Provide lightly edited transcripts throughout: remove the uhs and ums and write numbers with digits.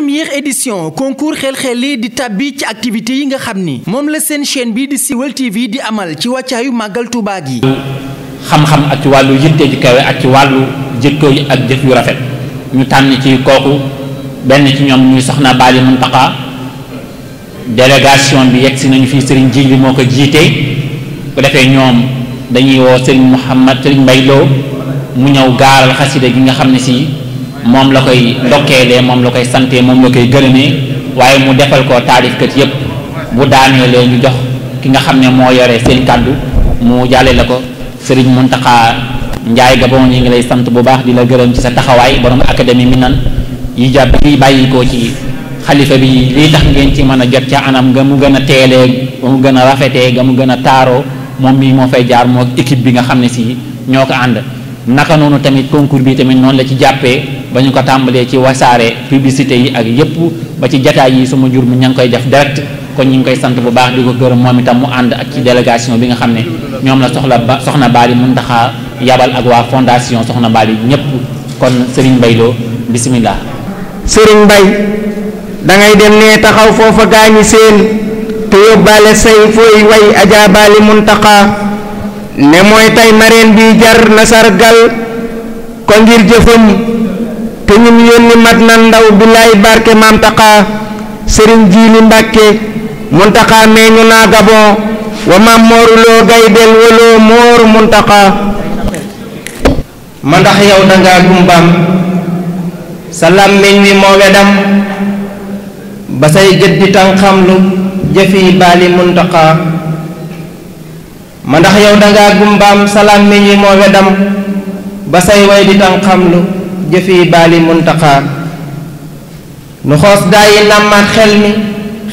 première édition concours xel-xeli di tàbbi ci activités yi nga xam ni moom la seen chaîne bi di Siweul TV di amal ci wàccaayu màggal Tuubaa gi. xam-xam ak ci wàllu yitte ju kawe ak ci wàllu jikko yi ak jëf yu rafet ñu tànn ci kooku benn ci ñoom muy soxna Bali Muntaqa. délégation bi yegg si nañu fii Serigne Jili moo ko jiite bu defee ñoom dañuy woo Serigne Serigne Mbaye Lo mu ñëw gaaral xasida gi nga xam ne si moom la koy ndokkeelee moom la koy sante moom la koy gërëmee waaye mu defal ko taalifkat yépp bu daaneelee ñu jox ki nga xam ne moo yore seen kàddu mu jàlle la ko Serigne Muntaqa Njaay Gabon ñi ngi lay sant bu baax di la gërëm ci sa taxawaay borom académie Minane yi jàpp yi bàyyi ko ci xalifa bi lii tax ngeen ci mën a jot ca anam nga mu gën a teelee nga mu gën a rafetee nga mu gën a taaroo moom mii moo fay jaar moo équipe bi nga xam ne si ñoo ko ànd naka noonu tamit concours bi tamit noonu la ci jàppee ba ñu ko tàmbalee ci wasaare publicité yi ak yépp ba ci jataay yi suma jur mu ña ngi koy def direct kon ñu ngi koy sant bu baax di ko gërëm moom itam mu ànd ak ci délégation bi nga xam ne ñoom la soxna Bali Muntaxa yabal ak waa fondation soxna Bali ñépp kon Serigne Mbaye Lo bismillah. Serigne Mbaye dangay dem ne taxaw foofa gaañi seen te yóbbaale say fooy way Adja Bali Muntaqa ne mooy tay mareen bi jar na sargal ko ngir jëfam te ñun yónni mat na ndaw billaay barke maam taqa Serigne Jili Mbàkke Muntaqa meeñu naa Gabon wa maam mooruloo gaydel waloo mooru Muntaqa ma ndax yow dangaa gumbaam sa làmmiñ wi moo wedam ba say gët di tan xamlu jëfi Bali Muntaqa ma ndax yow dangaa gumbaam sa làmmiñ wi moo wedam ba say way di tan xamlu jëfi Bali Muntaqa nu xoos daa yi nàmmaat xel mi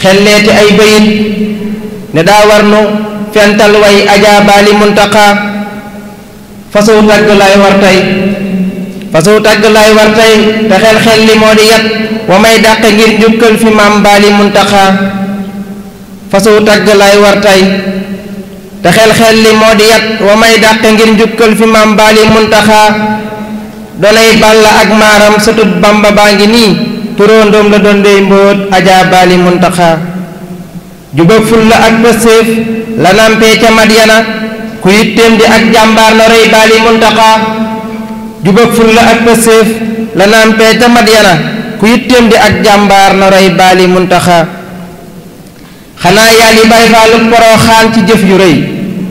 xelleeti ay bayit ne daa war nu fental way Adja Bali Muntaqa façon tàgg lay war tey façon tàgg lay war tey te xel li moo di yat wa may dàq ngir njukkal fi maam Bali Muntaqa façon tàgg lay war tey te xel li moo di yat wa may dàq ngir njukkal fi maam Bali Muntaqa donay Balla ak maaram sutut Bamba baa ngi nii turóondoom la doon dey mbóot Adja Bali Muntaqa jubag fulla ak pësséef la nampee ca Madyana ku yitteem di ak jàmbaar na roy Bali Muntaqa jubag fulla ak pësséef la nampee ca Madyana ku yitteem di ak jàmbaar na roy Bali Muntaqa xanaa yàlla yi bay faalu Poroxaan ci jëf yu rëy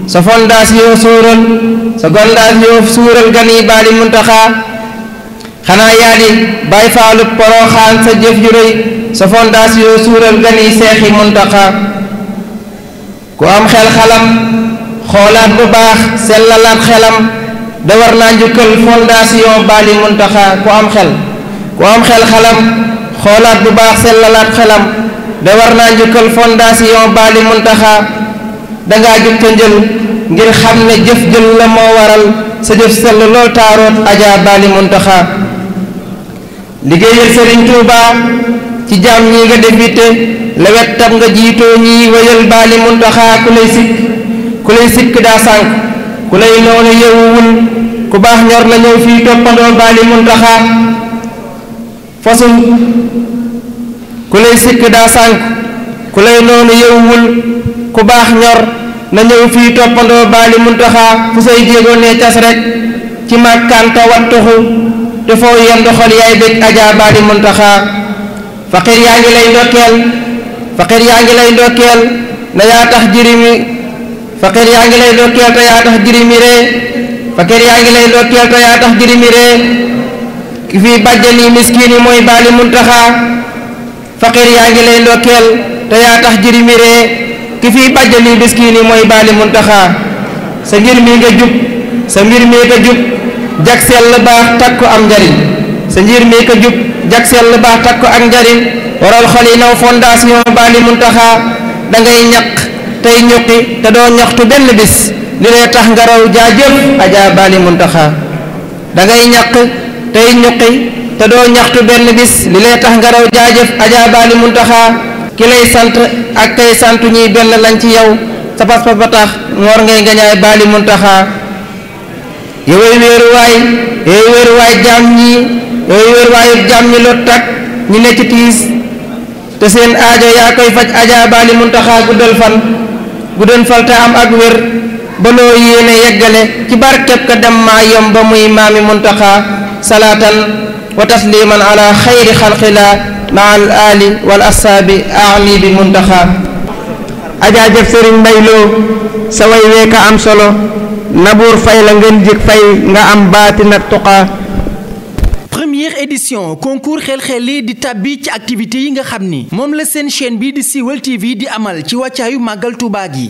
sa fondation suural sa fondation suural gan yi Bali Muntaqa xanaa yàlla yi bay faalu Poroxaan sa jëf yu rëy sa fondation suural gan yi Seexi Muntaqa ku am xel xalam xoolaat bu baax sellalaat xelam da war naa njukkal fondation Bali Muntaqa ku am xel xalam xoolaat bu baax sellalaat xelam da war naa njukkal fondation Bali Muntaqa dangaa jub ca njël ngir xam ne jëf jël la moo waral sa jëf sell lool taaroot Adja Bali Muntaqa liggéeyal Serigne Touba ci jaam ñi nga débuté lewet tab nga jiitoo ñi wéyal Bali Muntaqa ku lay sikk daa sànk ku lay noonu yewuwul ku baax ñor la ñëw fii toppandoo Bali Muntaqa fasul ku lay sikk daa sànk ku lay noonu yewuwul ku baax ñor na ñëw fii toppandoo Bali Muntaqa fu say jéego ne cas rek ci màkkanta wattuxu te foo yendu xol yaay bég Adja Bali Muntaqa faqir yaa ngi lay ndokkeel na yaa tax jirimi faqir yaa ngi lay ndokkeel te yaa tax jirimi ree faqir yaa ngi lay ndokkeel te yaa tax jirimi ree ki fii bàjjani miskin yi mooy Bali Muntaqa faqir yaa ngi lay ndokkeel te yaa tax jirimi ree ki fii bàjjani miskin yi mooy Bali Muntaqa sa mbir mi nga jub jag sell baax takku am njariñ sa mbir mi nga jub jag sell baax takku ak njariñ waral xol yi naw fondation Bali Muntaqa dangay ñaq tey ñuqi te doo ñaxtu benn bis li lay tax nga raw jaajëf Adja Bali Muntaqa dangay ñaq tey ñuqi te doo ñaxtu benn bis li lay tax nga raw jaajëf Adja Bali Muntaqa ki lay sant ak tey santu ñiy benn lañ ci yow sa pas-pas ba tax ngoor ngay ngañaay Bali Muntaqa yowey wéeruwaay jaam ñi yowey wéeruwaayu jaam ñi lot tak ñi ne ci tiis te seen aajo yaa koy faj ajaabaali muntaxa guddal fal te am ak wér ba loo yéene yeggale ci barkeb ka dem maa yom ba muy maami muntaxa salaatan wa tasliman ala xayri xalqila maa al ali wal asaabi aani bi muntaxa ajaajëf sëriñ Mbay Lo sa way weeka am solo nabuur fay la ngeen jik fay nga am baati nag tuqaa. première édition concours xel-xeli di tàbbi ci activités yi nga xam ni moom la seen chaîne bi di Siweul TV di amal ci wàccaayu màggal Tuubaa gi